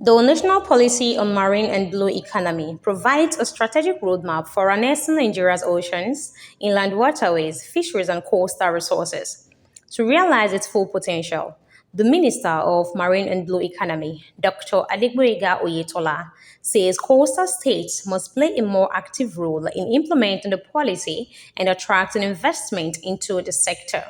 The National Policy on Marine and Blue Economy provides a strategic roadmap for harnessing Nigeria's oceans, inland waterways, fisheries, and coastal resources. To realize its full potential, the Minister of Marine and Blue Economy, Dr. Adegboyega Oyetola, says coastal states must play a more active role in implementing the policy and attracting investment into the sector.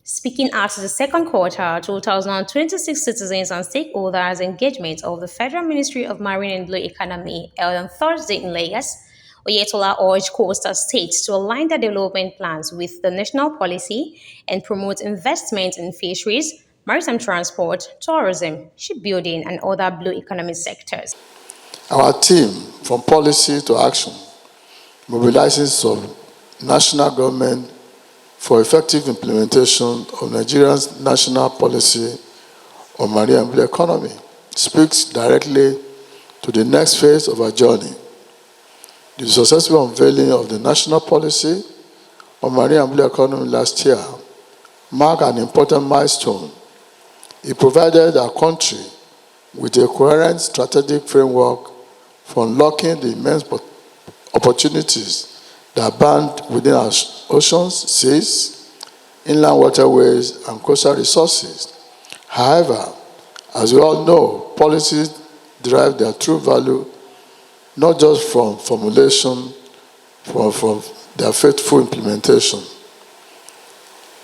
Speaking at the second quarter 2026 Citizens and Stakeholders Engagement of the Federal Ministry of Marine and Blue Economy held on Thursday in Lagos, Oyetola urged coastal states to align their development plans with the national policy and promote investment in fisheries, maritime transport, tourism, shipbuilding, and other blue economy sectors. Our team, from policy to action, mobilizes some national government for effective implementation of Nigeria's national policy on marine and blue economy, speaks directly to the next phase of our journey. The successful unveiling of the national policy on marine and blue economy last year marked an important milestone. It provided our country with a coherent strategic framework for unlocking the immense opportunities that abound within our oceans, seas, inland waterways, and coastal resources. However, as we all know, policies derive their true value not just from formulation, from their faithful implementation.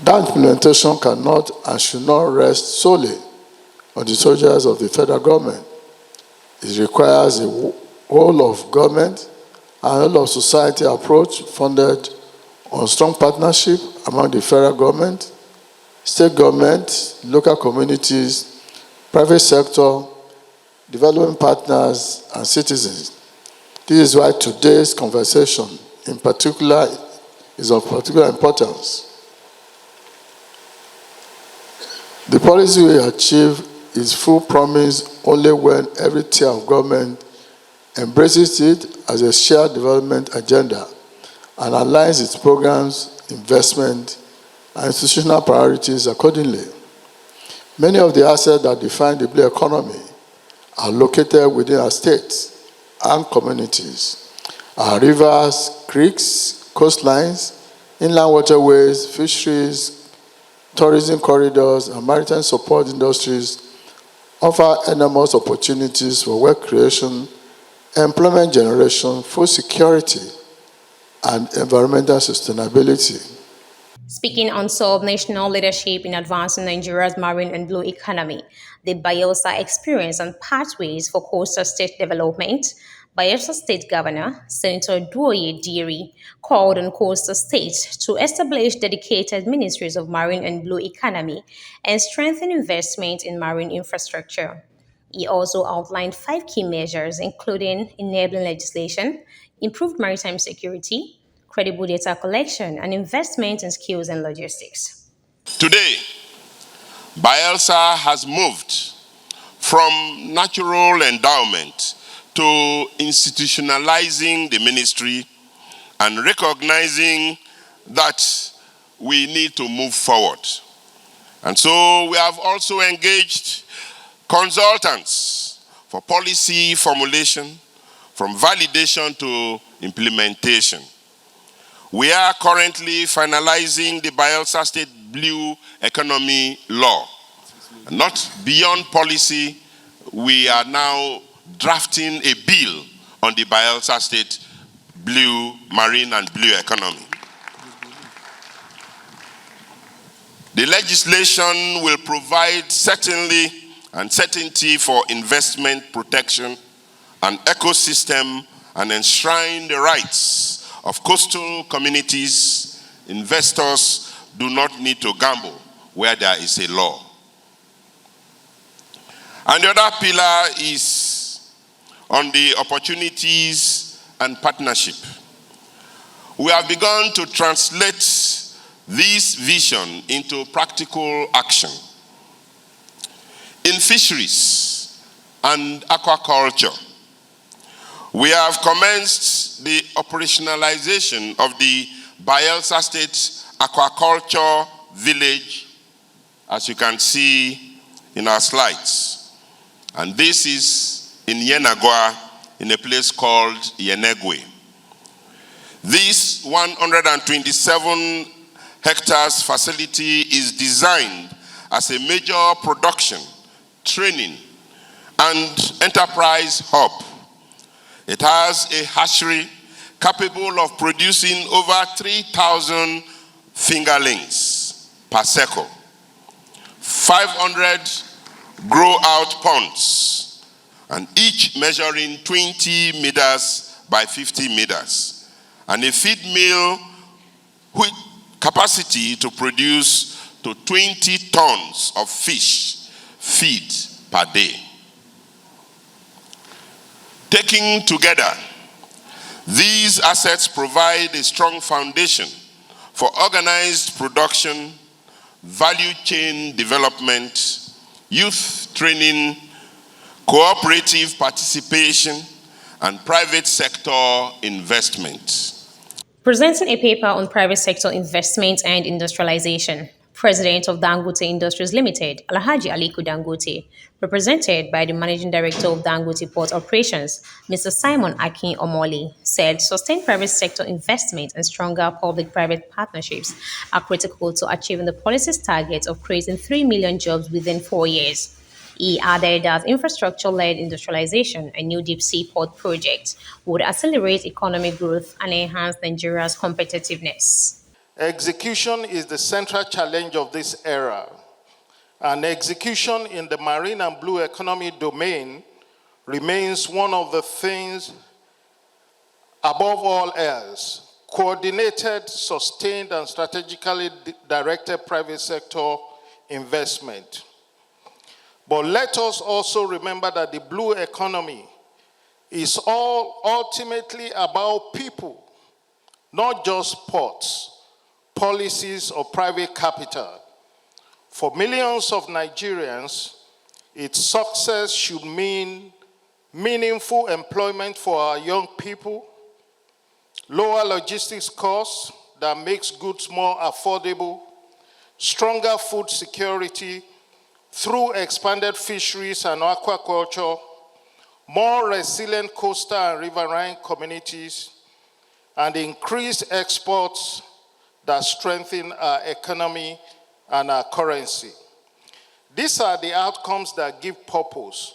That implementation cannot and should not rest solely on the shoulders of the federal government. It requires a whole of government and whole of society approach funded on strong partnership among the federal government, state government, local communities, private sector, development partners, and citizens. This is why today's conversation in particular is of particular importance. The policy we achieve is full promise only when every tier of government embraces it as a shared development agenda and aligns its programs, investment, and institutional priorities accordingly. Many of the assets that define the blue economy are located within our states and communities. Our rivers, creeks, coastlines, inland waterways, fisheries, tourism corridors, and maritime support industries offer enormous opportunities for work creation, employment generation, food security, and environmental sustainability. Speaking on sub-national leadership in advancing Nigeria's marine and blue economy, the Bayelsa Experience and Pathways for Coastal State Development, Bayelsa State Governor, Senator Duoye Diri, called on coastal states to establish dedicated ministries of marine and blue economy and strengthen investment in marine infrastructure. He also outlined 5 key measures, including enabling legislation, improved maritime security, credible data collection, and investment in skills and logistics. Today, Bayelsa has moved from natural endowment to institutionalizing the ministry and recognizing that we need to move forward. And so we have also engaged consultants for policy formulation, from validation to implementation. We are currently finalizing the Bayelsa State Blue Economy Law. Not beyond policy, we are now drafting a bill on the Bayelsa State Blue Marine and Blue Economy. The legislation will provide certainty for investment protection and ecosystem and enshrine the rights of coastal communities. Investors do not need to gamble where there is a law. And the other pillar is on the opportunities and partnership. We have begun to translate this vision into practical action. In fisheries and aquaculture, we have commenced the operationalization of the Bayelsa State Aquaculture Village, as you can see in our slides. And this is in Yenagoa, in a place called Yenegwe. This 127 hectares facility is designed as a major production, training, and enterprise hub. It has a hatchery capable of producing over 3,000 fingerlings per cycle, 500 grow-out ponds, and each measuring 20 meters by 50 meters, and a feed mill with capacity to produce to 20 tons of fish feed per day. Taken together, these assets provide a strong foundation for organized production, value chain development, youth training, cooperative participation, and private sector investment. Presenting a paper on private sector investment and industrialization, President of Dangote Industries Limited, Alhaji Aliko Dangote, represented by the Managing Director of Dangote Port Operations, Mr. Simon Akin Omoli, said sustained private sector investment and stronger public-private partnerships are critical to achieving the policy's target of creating 3 million jobs within 4 years. He added that infrastructure-led industrialization and new deep-sea port projects would accelerate economic growth and enhance Nigeria's competitiveness. Execution is the central challenge of this era, and execution in the marine and blue economy domain remains one of the things above all else. Coordinated, sustained, and strategically directed private sector investment. But let us also remember that the blue economy is all ultimately about people, not just ports, policies, or private capital. For millions of Nigerians, its success should mean meaningful employment for our young people, lower logistics costs that makes goods more affordable, stronger food security through expanded fisheries and aquaculture, more resilient coastal and riverine communities, and increased exports that strengthen our economy and our currency. These are the outcomes that give purpose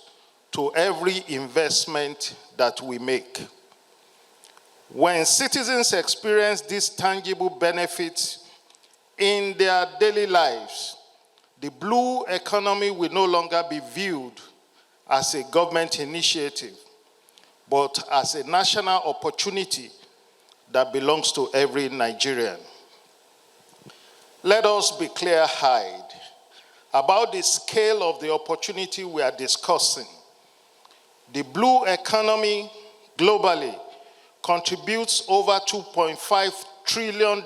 to every investment that we make. When citizens experience these tangible benefits in their daily lives, the blue economy will no longer be viewed as a government initiative, but as a national opportunity that belongs to every Nigerian. Let us be clear-eyed about the scale of the opportunity we are discussing. The blue economy globally contributes over $2.5 trillion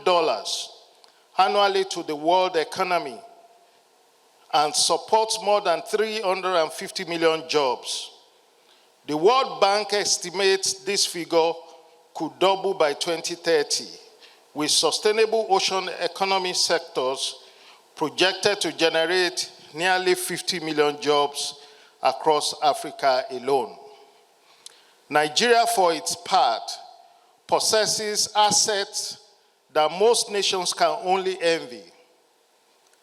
annually to the world economy and supports more than 350 million jobs. The World Bank estimates this figure could double by 2030, with sustainable ocean economy sectors projected to generate nearly 50 million jobs across Africa alone. Nigeria, for its part, possesses assets that most nations can only envy.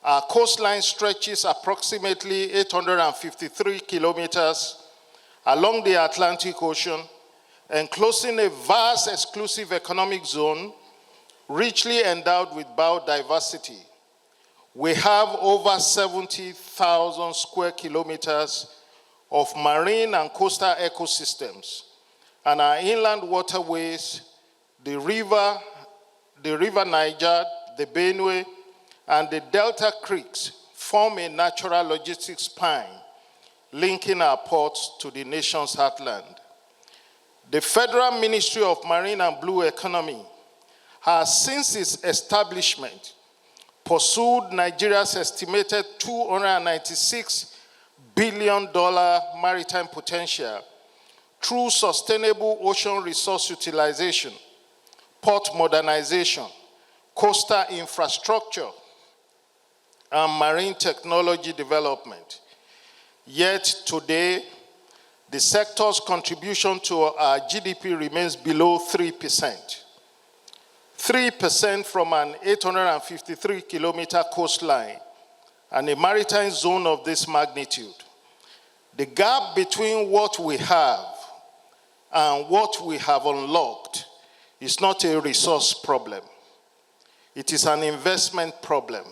Our coastline stretches approximately 853 kilometers along the Atlantic Ocean, enclosing a vast exclusive economic zone richly endowed with biodiversity. We have over 70,000 square kilometers of marine and coastal ecosystems, and our inland waterways, the river Niger, the Benue, and the Delta Creeks form a natural logistics spine linking our ports to the nation's heartland. The Federal Ministry of Marine and Blue Economy has, since its establishment, pursued Nigeria's estimated $296 billion maritime potential through sustainable ocean resource utilization, port modernization, coastal infrastructure, and marine technology development. Yet today, the sector's contribution to our GDP remains below 3%. 3% from an 853-kilometer coastline and a maritime zone of this magnitude. The gap between what we have and what we have unlocked is not a resource problem. It is an investment problem.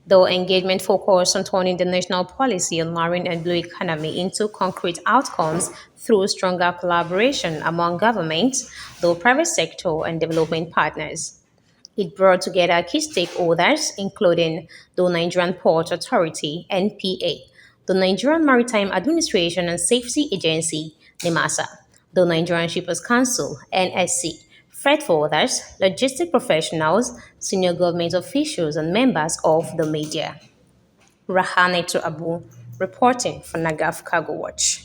The engagement focused on turning the national policy on marine and blue economy into concrete outcomes through stronger collaboration among governments, the private sector, and development partners. It brought together key stakeholders, including the Nigerian Port Authority (NPA), the Nigerian Maritime Administration and Safety Agency (NIMASA), the Nigerian Shippers Council (NSC), freight forwarders, logistic professionals, senior government officials, and members of the media. Rahanetu Abu, reporting for Nagaf Cargo Watch.